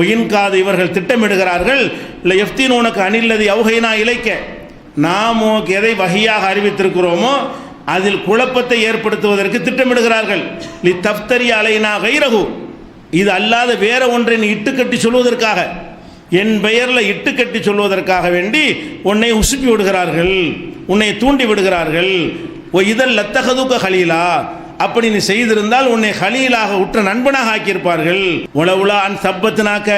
ஒயின்காது இவர்கள் திட்டமிடுகிறார்கள். இல்லை எஃப்தீன் உனக்கு அணில்லது அவுகைனா இலைக்க, நாம் உனக்கு எதை வகையாக அறிவித்திருக்கிறோமோ அதில் குழப்பத்தை ஏற்படுத்துவதற்கு திட்டமிடுகிறார்கள். லி தஃப்தரி அலைனா கைரகு, இது அல்லாத வேற ஒன்றை நீ இட்டுக்கட்டி சொல்வதற்காக, என் பெயரில் இட்டுக்கட்டி சொல்வதற்காக வேண்டி உன்னை உசுப்பி விடுகிறார்கள், உன்னை தூண்டி விடுகிறார்கள். ஓ இதல் லத்தகதுக்க ஹலீலா, அப்படி நீ செய்திருந்தால் உன்னை ஹலீலாக உற்ற நண்பனாக ஆக்கியிருப்பார்கள். உளவுலா அன் சப்பத்தினாக்க,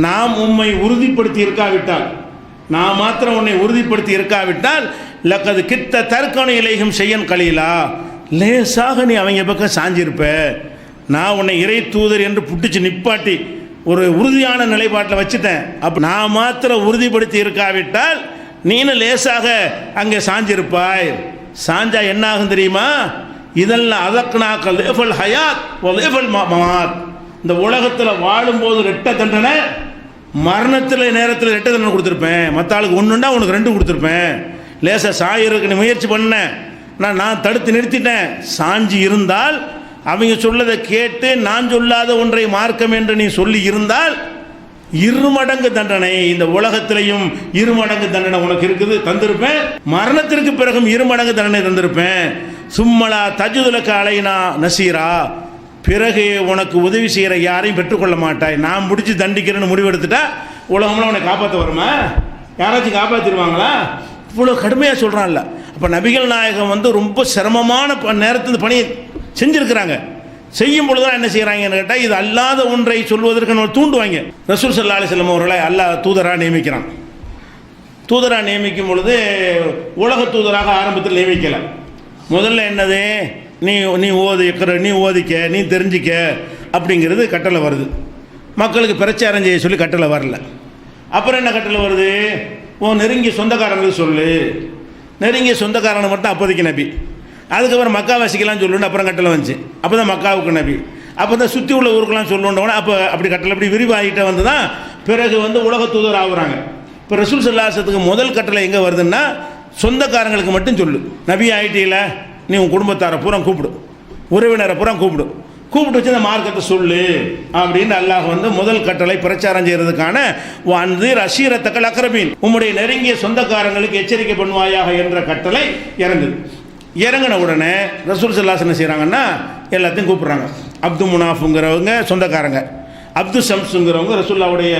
நாம் உம்மை உறுதிப்படுத்தி இருக்காவிட்டால், நான் மாத்திரம் உன்னை உறுதிப்படுத்தி இருக்காவிட்டால், லக்கது கித்த தற்கணு இலையும் செய்யன் கலீலா, லேசாக நீ அவங்க பக்கம் சாஞ்சிருப்ப. நான் உன்னை இறை தூதர் என்று புட்டிச்சு நிப்பாட்டி ஒரு உறுதியான நிலைப்பாட்டில் வச்சுட்டேன். அப்போ நான் மாத்திரம் உறுதிப்படுத்தி இருக்காவிட்டால் நீனும் லேசாக அங்கே சாஞ்சிருப்பாய். சாஞ்சா என்ன ஆகும் தெரியுமா? இதெல்லாம் அதற்குனாக்கள் லேஃபல் ஹயாத் லேஃபல் மமாத், இந்த உலகத்தில் வாழும்போது ரெட்ட தண்டனை, மரணத்தில் நேரத்தில் ரெட்ட தண்டனை கொடுத்துருப்பேன். மற்ற ஆளுக்கு ஒன்றுண்டா உனக்கு ரெண்டு கொடுத்துருப்பேன். லேசாக சாயிருக்கு நீ முயற்சி பண்ணேன், நான் தடுத்து நிறுத்திட்டேன். சாஞ்சி இருந்தால், அவங்க சொல்லதை கேட்டு நான் சொல்லாத ஒன்றை மார்க்கம் என்று நீ சொல்லி இருந்தால் இருமடங்கு தண்டனை, இந்த உலகத்திலையும் இருமடங்கு தண்டனை உனக்கு இருக்குது, தந்திருப்பேன். மரணத்திற்கு பிறகும் இருமடங்கு தண்டனை தந்திருப்பேன். சும்மலா தஜுதுலக்க அலைனா நசீரா, பிறகு உனக்கு உதவி செய்கிற யாரையும் பெற்றுக்கொள்ள மாட்டாய். நான் முடிச்சு தண்டிக்கிறேன்னு முடிவெடுத்துட்டா உலகம்லாம் உன்னை காப்பாற்ற வருமா? யாராச்சும் காப்பாற்றிடுவாங்களா? இவ்வளோ கடுமையாக சொல்கிறான்ல. அப்போ நபிகள் நாயகம் ரொம்ப சிரமமான நேரத்தில் பணி செஞ்சுருக்கிறாங்க. செய்யும் பொழுது தான் என்ன செய்கிறாங்கன்னு கேட்டால், இது அல்லாத ஒன்றை சொல்வதற்கு நம்ம தூண்டுவாங்க. ரசூல் ஸல்லல்லாஹு அலைஹி வஸல்லம் அவர்களை அல்லாஹ் தூதராக நியமிக்கிறான். தூதராக நியமிக்கும் பொழுது உலக தூதராக ஆரம்பத்தில் நியமிக்கலை. முதல்ல என்னது, நீ நீ ஓதிக்க, நீ தெரிஞ்சிக்க அப்படிங்கிறது கட்டளை வருது. மக்களுக்கு பிரச்சாரம் செய்ய சொல்லி கட்டளை வரல. அப்புறம் என்ன கட்டளை வருது, நெருங்கிய சொந்தக்காரங்களுக்கு சொல்லு. நெருங்கிய சொந்தக்காரனை மட்டும் அப்போதைக்கு நபி. அதுக்கப்புறம் மக்காவாசிக்கெல்லாம் சொல்லணுன்னு அப்புறம் கட்டளை வந்துச்சு. அப்போ தான் மக்காவுக்கு நபி. அப்போ தான் சுற்றி உள்ள ஊருக்கெல்லாம் சொல்லணுன்னா அப்போ அப்படி கட்டளை அப்படி விரிவாகிட்ட வந்து தான் பிறகு உலக தூதர் ஆகுறாங்க. இப்போ ரசூல் ஸல்லல்லாஹு அலைஹி வஸல்லத்துக்கு முதல் கட்டளை எங்கே வருதுன்னா, சொந்தக்காரங்களுக்கு மட்டும் சொல்லு. நபி ஆகிட்டீல, நீ உன் குடும்பத்தாரை பூரா கூப்பிடு, உறவினரை பூரா கூப்பிடு, கூப்பிட்டு வச்சு இந்த மார்க்கத்தை சொல்லு அப்படின்னு அல்லாஹ் முதல் கட்டளை பிரச்சாரம் செய்கிறதுக்கான வந்து ரஷீரத்தக்கல் அக்ரபீன், உம்முடைய நெருங்கிய சொந்தக்காரங்களுக்கு எச்சரிக்கை பண்ணுவாயாக என்ற கட்டளை இறங்குது. இறங்கின உடனே ரசூல் ஸல்லல்லாஹு அலைஹி வஸல்லம் என்ன செய்கிறாங்கன்னா, எல்லாத்தையும் கூப்பிட்றாங்க. அப்து முனாஃபுங்கிறவங்க சொந்தக்காரங்க, அப்து ஷம்ஸுங்கிறவங்க ரசூலுல்லாஹ்வுடைய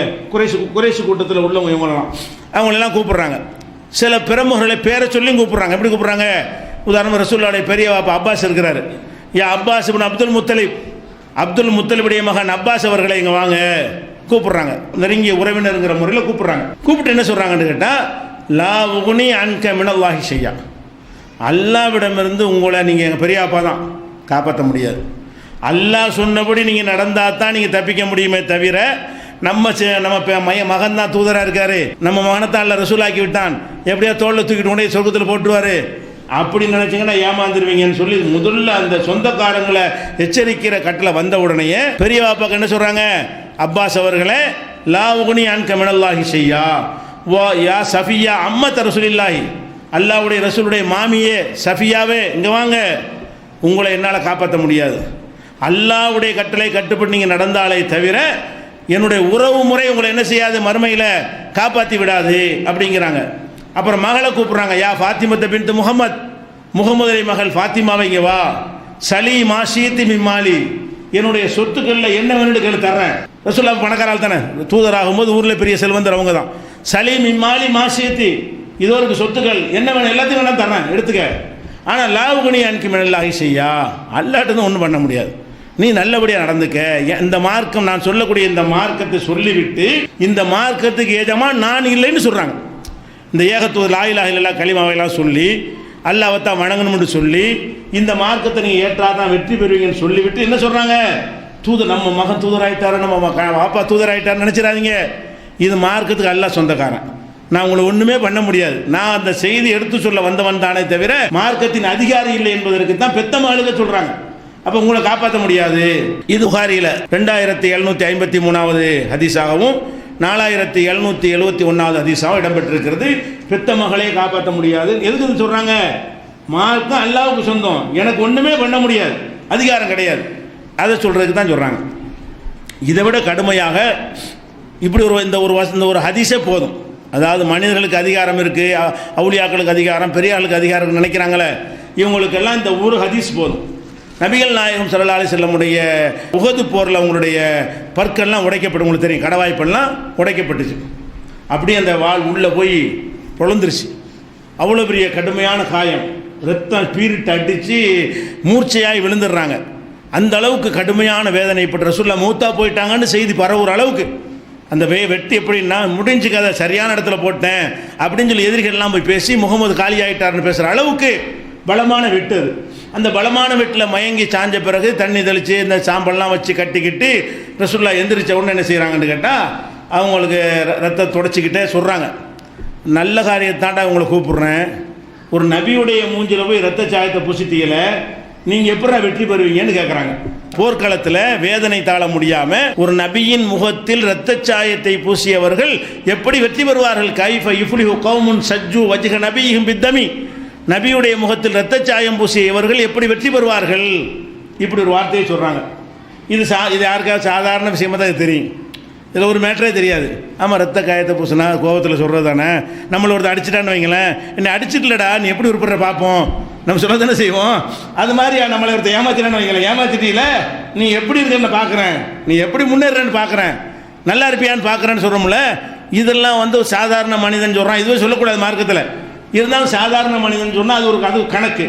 குறைஷ் கூட்டத்தில் உள்ளவங்க, இவங்களாம் அவங்களெல்லாம் கூப்பிட்றாங்க. சில பிரமுகர்களை பேரை சொல்லியும் கூப்பிட்றாங்க. எப்படி கூப்பிட்றாங்க? உதாரணமாக ரசூலுல்லாஹ்வுடைய பெரிய பாப்பா அப்பாஸ் இருக்கிறாரு. அப்பாஸ் இப்னு அப்துல் முத்தலிப், அப்துல் முத்தலிபுடைய மகன் அப்பாஸ் அவர்களை இங்கே வாங்க கூப்பிட்றாங்க. நெருங்கிய உறவினருங்கிற முறையில் கூப்பிட்றாங்க. கூப்பிட்டு என்ன சொல்கிறாங்கன்னு கேட்டால், லா உகுனி அன்க மினல்லாஹி ஷையா, அல்லாவிடமிருந்து உங்களை நீங்கள் எங்கள் பெரியாப்பா தான் காப்பாற்ற முடியாது. அல்லாஹ் சொன்னபடி நீங்கள் நடந்தால் தான் நீங்கள் தப்பிக்க முடியுமே தவிர, நம்ம மகன் தான் தூதராக இருக்காரு, நம்ம மகனத்தான் அல்ல ரசூலாக்கி விட்டான், எப்படியா தோளில் தூக்கிட்டு கொண்டே சொர்க்கத்தில் போட்டுருவார் அப்படி நினச்சிங்கன்னா ஏமாந்துருவீங்கன்னு சொல்லி முதல்ல அந்த சொந்தக்காரங்களை எச்சரிக்கிற கட்டளை வந்த உடனேயே பெரிய பாப்பாக்கு என்ன சொல்கிறாங்க, அப்பாஸ் அவர்களே, லா உகுனி அன்க மினல்லாஹி ஷையா வா யா சஃபியா அம்மத் ரசூலில்லாஹி, அல்லாஹ்வுடைய ரசூலுடைய மாமியே சஃபியாவே இங்கே வாங்க, உங்களை என்னால் காப்பாற்ற முடியாது. அல்லாஹ்வுடைய கட்டளை கட்டுப்பட்டு நீங்கள் நடந்தாலே தவிர என்னுடைய உறவு முறை உங்களை என்ன செய்யாது, மறுமையில் காப்பாற்றி விடாது அப்படிங்கிறாங்க. அப்புறம் மகளை கூப்பிட்றாங்க, யா ஃபாத்திமத்த பின்த் முகமது, முகமதுடைய மகள் ஃபாத்திமாவை இங்கே வா, சலி மாஷீத்தி மிம்மாலி, என்னுடைய சொத்துக்களில் என்ன வேணும்னு கேள்வி தர்றேன். ரசூலுல்லாஹ் பணக்காரால் தானே, தூதராகும்போது ஊரில் பெரிய செல்வந்தர் அவங்க தான். சலி மிம்மாலி மாஷீத்தி, இதோருக்கு சொத்துக்கள் என்ன வேணும் எல்லாத்தையும் வேணாம் தர்றேன், எடுத்துக்க. ஆனால் லாவுகுனி அன்கி மினல்லாஹி ஷையா, அல்லாஹ்ட்ட ஒன்றும் பண்ண முடியாது, நீ நல்லபடியாக நடந்துக்க. இந்த மார்க்கம், நான் சொல்லக்கூடிய இந்த மார்க்கத்தை சொல்லிவிட்டு இந்த மார்க்கத்துக்கு எஜமான் நான் இல்லைன்னு சொல்கிறாங்க. இந்த ஏகத்துவ லா இலாஹ இல்லல்லாஹ் கலிமாவையெல்லாம் சொல்லி அல்லாஹ்வை தான் வணங்கணும்னு சொல்லி இந்த மார்க்கத்தை நீங்கள் ஏற்றாதான் வெற்றி பெறுவீங்கன்னு சொல்லிவிட்டு என்ன சொல்கிறாங்க, தூதர் நம்ம மகன் தூதராயிட்டாரு, நம்ம பாப்பா தூதராயிட்டாருன்னு நினச்சிடாதீங்க. இது மார்க்கத்துக்கு அல்லாஹ் சொந்தக்காரன், நான் உங்களை ஒன்றுமே பண்ண முடியாது. நான் அந்த செய்தி எடுத்து சொல்ல வந்தவன் தானே தவிர மார்க்கத்தின் அதிகாரி இல்லை என்பதற்கு தான் பெத்த மகளுக்கு சொல்கிறாங்க. அப்போ உங்களை காப்பாற்ற முடியாது. இது புகாரியில் 2753வது ஹதீஸாகவும் 4771வது ஹதீஸாகவும் இடம்பெற்றிருக்கிறது. பெத்த மகளே காப்பாற்ற முடியாது. எதுக்கு சொல்கிறாங்க? மார்க்கம் அல்லாஹ்வுக்கு சொந்தம், எனக்கு ஒன்றுமே பண்ண முடியாது, அதிகாரம் கிடையாது. அதை சொல்கிறதுக்கு தான் சொல்கிறாங்க. இதை விட கடுமையாக இப்படி இந்த ஒரு ஹதீஸே போதும். அதாவது மனிதர்களுக்கு அதிகாரம் இருக்குது, அவுலியாக்களுக்கு அதிகாரம், பெரியார்களுக்கு அதிகாரம் நினைக்கிறாங்களே, இவங்களுக்கெல்லாம் இந்த ஒரு ஹதீஸ் போதும். நபிகள் நாயகம் ஸல்லல்லாஹு அலைஹி வஸல்லமுடைய உஹது போரில் அவங்களுடைய பற்கள்லாம் உடைக்கப்பட்டு, உங்களுக்கு தெரியும், கடவாய்ப்பெல்லாம் உடைக்கப்பட்டுச்சு. அப்படியே அந்த வாள் உள்ளே போய் பொழந்துருச்சு. அவ்வளோ பெரிய கடுமையான காயம், ரத்தம் பீரிட்டு அடித்து மூர்ச்சையாகி விழுந்துடுறாங்க. அந்த அளவுக்கு கடுமையான வேதனைப்பட்டு ரசூலுல்லாஹ் மூத்தா போயிட்டாங்கன்னு செய்தி பரவுற அளவுக்கு அந்த வெட்டு எப்படின்னா முடிஞ்சு கதை சரியான இடத்துல போட்டேன் அப்படின்னு சொல்லி எதிரிகள்லாம் போய் பேசி முகமது காலி ஆகிட்டார்னு பேசுகிற அளவுக்கு பலமான வெட்டு அது. அந்த பலமான வெட்டில் மயங்கி சாஞ்ச பிறகு தண்ணி தெளித்து இந்த சாம்பல்லாம் வச்சு கட்டிக்கிட்டு ரசூலுல்லாஹ் எந்திரிச்ச உடனே என்ன செய்கிறாங்கன்னு கேட்டால் அவங்களுக்கு ரத்தத்தை தொடச்சிக்கிட்டே சொல்கிறாங்க, நல்ல காரியத்தாண்டா அவங்கள கூப்பிட்றேன், ஒரு நபியுடைய மூஞ்சில் போய் ரத்த சாயத்தை புசித்தீங்கள, நீங்கள் எப்படி வெற்றி பெறுவீங்கன்னு கேட்குறாங்க. போர்க்களத்தில் வேதனை தாழ முடியாமல் ஒரு நபியின் முகத்தில் இரத்த சாயத்தை பூசியவர்கள் எப்படி வெற்றி பெறுவார்கள்? கைஃப யுஃப்லிஹு கௌமுன் சஜ்ஜு வஜ்ஹ நபியிஹிம் பித்தமி, நபியுடைய முகத்தில் இரத்த சாயம் பூசியவர்கள் எப்படி வெற்றி பெறுவார்கள்? இப்படி ஒரு வார்த்தையை சொல்கிறாங்க. இது யாருக்காவது சாதாரண விஷயமாக தான் தெரியும், இதில் ஒரு மேட்டரே தெரியாது. ஆமாம், ரத்த காயத்தை பூசினா கோபத்தில் சொல்கிறது தானே. நம்மளை ஒருத்தர் அடிச்சிட்டான்னு வைங்களேன், என்னை அடிச்சிட்டலடா நீ எப்படி உருப்படுற பார்ப்போம், நம்ம சொல்ல தானே செய்வோம். அது மாதிரி நம்மளை ஒருத்தர் ஏமாத்தினான்னு வைங்களேன், ஏமாத்திட்டீங்கள நீ எப்படி இருக்குன்னு பார்க்குறேன், நீ எப்படி முன்னேறன்னு பார்க்குறேன், நல்லா இருப்பியான்னு பார்க்குறேன்னு சொல்கிறோம்ல. இதெல்லாம் சாதாரண மனிதன் சொல்கிறான், இதுவே சொல்லக்கூடாது மார்க்கத்தில். இருந்தாலும் சாதாரண மனிதன் சொன்னால் அது கணக்கு.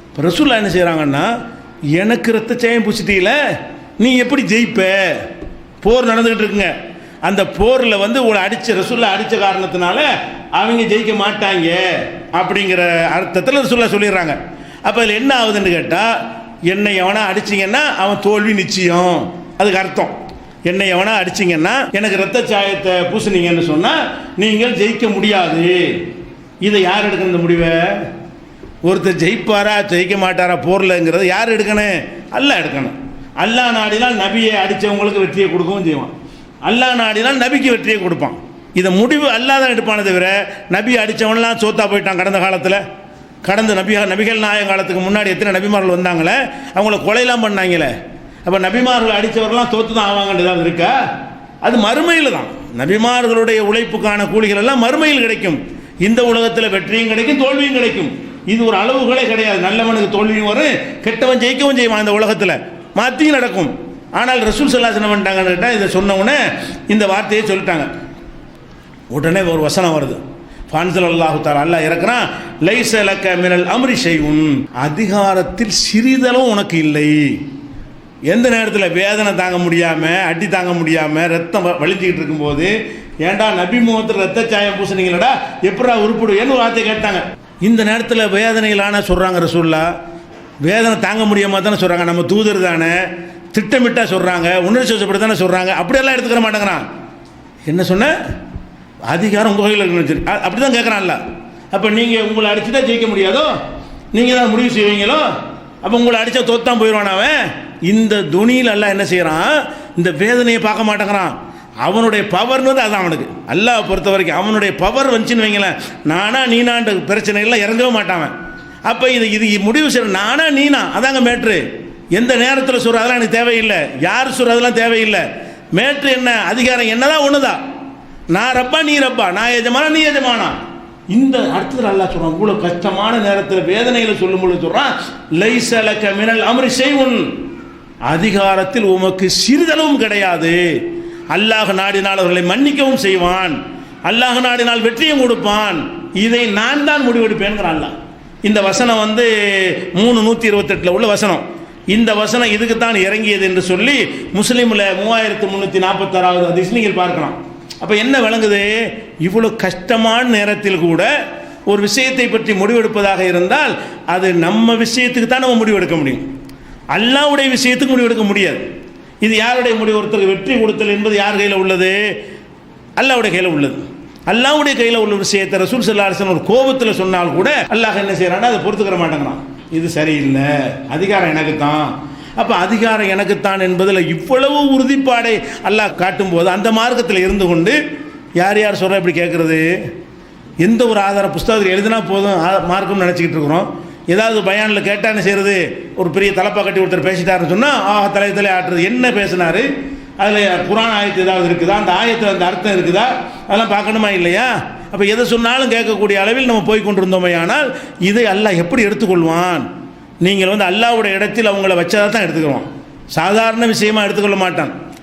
இப்போ ரசூலுல்லாஹ் என்ன செய்கிறாங்கன்னா, எனக்கு ரத்த சாயம் பூசிட்டீங்கள நீ எப்படி ஜெயிப்ப? போர் நடந்துக்கிட்டு இருக்குங்க, அந்த போரில் உங்களை ரசூலுல்லாஹ் அடித்த காரணத்தினால அவங்க ஜெயிக்க மாட்டாங்க அப்படிங்கிற அர்த்தத்தில் ரசூலுல்லாஹ் சொல்லிடுறாங்க. அப்போ அதில் என்ன ஆகுதுன்னு கேட்டால், என்னை எவனா அடிச்சிங்கன்னா அவன் தோல்வி நிச்சயம், அதுக்கு அர்த்தம். என்னை எவனா அடிச்சிங்கன்னா எனக்கு ரத்த சாயத்தை பூசினீங்கன்னு சொன்னால் நீங்கள் ஜெயிக்க முடியாது. இதை யார் எடுக்கணும் இந்த முடிவை? ஒருத்தர் ஜெயிப்பாரா ஜெயிக்க மாட்டாரா போர்லங்கிறது யார் எடுக்கணும்? அல்லாஹ் எடுக்கணும். அல்லாஹ் நாடினால் நபியை அடித்தவங்களுக்கு வெற்றியை கொடுக்கவும் செய்வான், அல்லாஹ் நாடினால் நபிக்கு வெற்றியை கொடுப்பான். இதை முடிவு அல்லாஹ் தான் எடுப்பானே தவிர நபி அடித்தவன்லாம் சோத்தா போயிட்டான். கடந்த நபிகள் நாயகம் காலத்துக்கு முன்னாடி எத்தனை நபிமார்கள் வந்தாங்களே, அவங்கள கொலையெல்லாம் பண்ணாங்களே. அப்போ நபிமார்கள் அடித்தவர்கள்லாம் தோற்று தான் ஆவாங்கன்னு ஏதாவது இருக்கா? அது மறுமையில் தான். நபிமார்களுடைய உழைப்புக்கான கூலிகள் எல்லாம் மறுமையில் கிடைக்கும். இந்த உலகத்தில் வெற்றியும் கிடைக்கும், தோல்வியும் கிடைக்கும். இது ஒரு அளவுகளே கிடையாது. நல்லவனுக்கு தோல்வியும் வரும், கெட்டவன் ஜெயிக்கவும் செய்வான். இந்த உலகத்தில் மாற்றியும் நடக்கும். ஆனால் ரசூல் ஸல்லல்லாஹு அலைஹி வஸல்லம் பண்ணிட்டாங்கன்னு கேட்டால், இதை சொன்ன உடனே இந்த வார்த்தையை சொல்லிட்டாங்க. உடனே ஒரு வசனம் வருது, ஃபஅன்ஸலல்லாஹு தஆலா, அல்லாஹ் இறக்குறான், லைஸ லக மினல் அம்ரி ஷைஉன், அதிகாரத்தில் சிறிதளவும் உனக்கு இல்லை. எந்த நேரத்தில் வேதனை தாங்க முடியாமல், அடி தாங்க முடியாமல், ரத்தம் வலிஞ்சிக்கிட்டு இருக்கும்போது, ஏண்டா நபி முகத்தில் ரத்த சாயம் பூசினீங்களடா எப்படா உருப்பிடுவேன்னு ஒரு வார்த்தை கேட்டாங்க. இந்த நேரத்தில் வேதனையிலான சொல்கிறாங்க ரசூலுல்லாஹ், வேதனை தாங்க முடியாமல் தானே சொல்கிறாங்க, நம்ம தூதர் தானே, திட்டமிட்டாக சொல்கிறாங்க, உணர்ச்சி வசப்பட்டு தானே சொல்கிறாங்க, அப்படியெல்லாம் எடுத்துக்கிற மாட்டேங்கிறான். என்ன சொன்ன? அதிகாரம் உங்கள் கையில் இருக்குன்னு அப்படி தான் கேட்குறான்ல. அப்போ நீங்கள் உங்களை அடிச்சுட்டா ஜெயிக்க முடியாதோ, நீங்கள் தான் முடிவு செய்வீங்களோ, அப்போ உங்களை அடித்தா தோத்தான் போயிடுவான் அவன். இந்த துணியில் எல்லாம் என்ன செய்கிறான், இந்த வேதனையை பார்க்க மாட்டேங்கிறான். அவனுடைய பவர்னு அதான் அவனுக்கு. அல்லாஹ் பொறுத்த வரைக்கும் அவனுடைய பவர் வந்துச்சுன்னு வைங்களேன், நானா நீனான்ற பிரச்சனைகள்லாம் இறங்கவே மாட்டான். அப்போ இது முடிவு செய்ய நானா நீனா அதாங்க மேட்ரு. எந்த நேரத்தில் சொல்கிற அதெல்லாம் எனக்கு தேவையில்லை, யார் சொல்கிற அதெல்லாம் தேவையில்லை. மேட்ரு என்ன? அதிகாரம் என்னதான் ஒன்று தான். நான் ரப்பா நீ ரப்பா, நான் எஜமானா நீ எஜமானா. இந்த அர்த்தத்தில் அல்லாஹ் சொல்கிறான். இவ்வளோ கஷ்டமான நேரத்தில் வேதனையில் சொல்லும்போது சொல்கிறான், லைஸ லக மினல் அம்ரி ஷைஉன், அதிகாரத்தில் உமக்கு சிறிதளவும் கிடையாது. அல்லாஹ் நாடினால் அவர்களை மன்னிக்கவும் செய்வான், அல்லாஹ் நாடினால் வெற்றியும் கொடுப்பான், இதை நான் தான் முடிவெடுப்பேன்கிறான் அல்லாஹ். இந்த வசனம் 3:128 உள்ள வசனம். இந்த வசனம் இதுக்கு தான் இறங்கியது என்று சொல்லி முஸ்லீமில் 3346 ஹதீஸ் நீங்கள் பார்க்கலாம். அப்போ என்ன விளங்குது? இவ்வளோ கஷ்டமான நேரத்தில் கூட ஒரு விஷயத்தை பற்றி முடிவெடுப்பதாக இருந்தால் அது நம்ம விஷயத்துக்கு தான் நம்ம முடிவெடுக்க முடியும், அல்லாஹ்வுடைய விஷயத்துக்கு முடிவெடுக்க முடியாது. இது யாருடைய முடிவு? ஒருத்தருக்கு வெற்றி கொடுத்தல் என்பது யார் கையில் உள்ளது? அல்லாஹ்வுடைய கையில் உள்ளது. அல்லாஹ்வுடைய கையில் உள்ள விஷயத்தை ரசூல் ஸல்லல்லாஹு அலைஹி வஸல்லம் ஒரு கோபத்தில் சொன்னால் கூட அல்லாஹ் என்ன செய்யறான்னா அதை பொறுத்துக்கிற மாட்டேங்கிறான். இது சரியில்லை, அதிகாரம் எனக்கு தான். அப்போ அதிகாரம் எனக்குத்தான் என்பதில் இவ்வளவு உறுதிப்பாடை அல்லாஹ் காட்டும்போது அந்த மார்க்கத்தில் இருந்து கொண்டு யார் யார் சொல்கிற இப்படி கேட்குறது? எந்த ஒரு ஆதார புஸ்தகத்தில் எழுதினா போதும் மார்க்கம்னு நினச்சிக்கிட்டு இருக்கிறோம். ஏதாவது பயானில் கேட்டால் என்ன செய்கிறது? ஒரு பெரிய தலைப்பா கட்டி ஒருத்தர் பேசிட்டாருன்னு சொன்னால் தலை ஆட்டுறது. என்ன பேசினார்? அதில் குர்ஆன் ஆயத்து ஏதாவது இருக்குதா, அந்த ஆயத்தில் அந்த அர்த்தம் இருக்குதா, அதெல்லாம் பார்க்கணுமா இல்லையா? அப்போ எதை சொன்னாலும் கேட்கக்கூடிய அளவில் நம்ம போய் கொண்டிருந்தோமே. ஆனால் இதை அல்லாஹ் எப்படி எடுத்துக்கொள்வான்? நீங்கள் அல்லாஹ்வுடைய இடத்தில் அவங்கள வச்சதாக தான் எடுத்துக்கிறோம், சாதாரண விஷயமா எடுத்துக்கொள்ள மாட்டான்.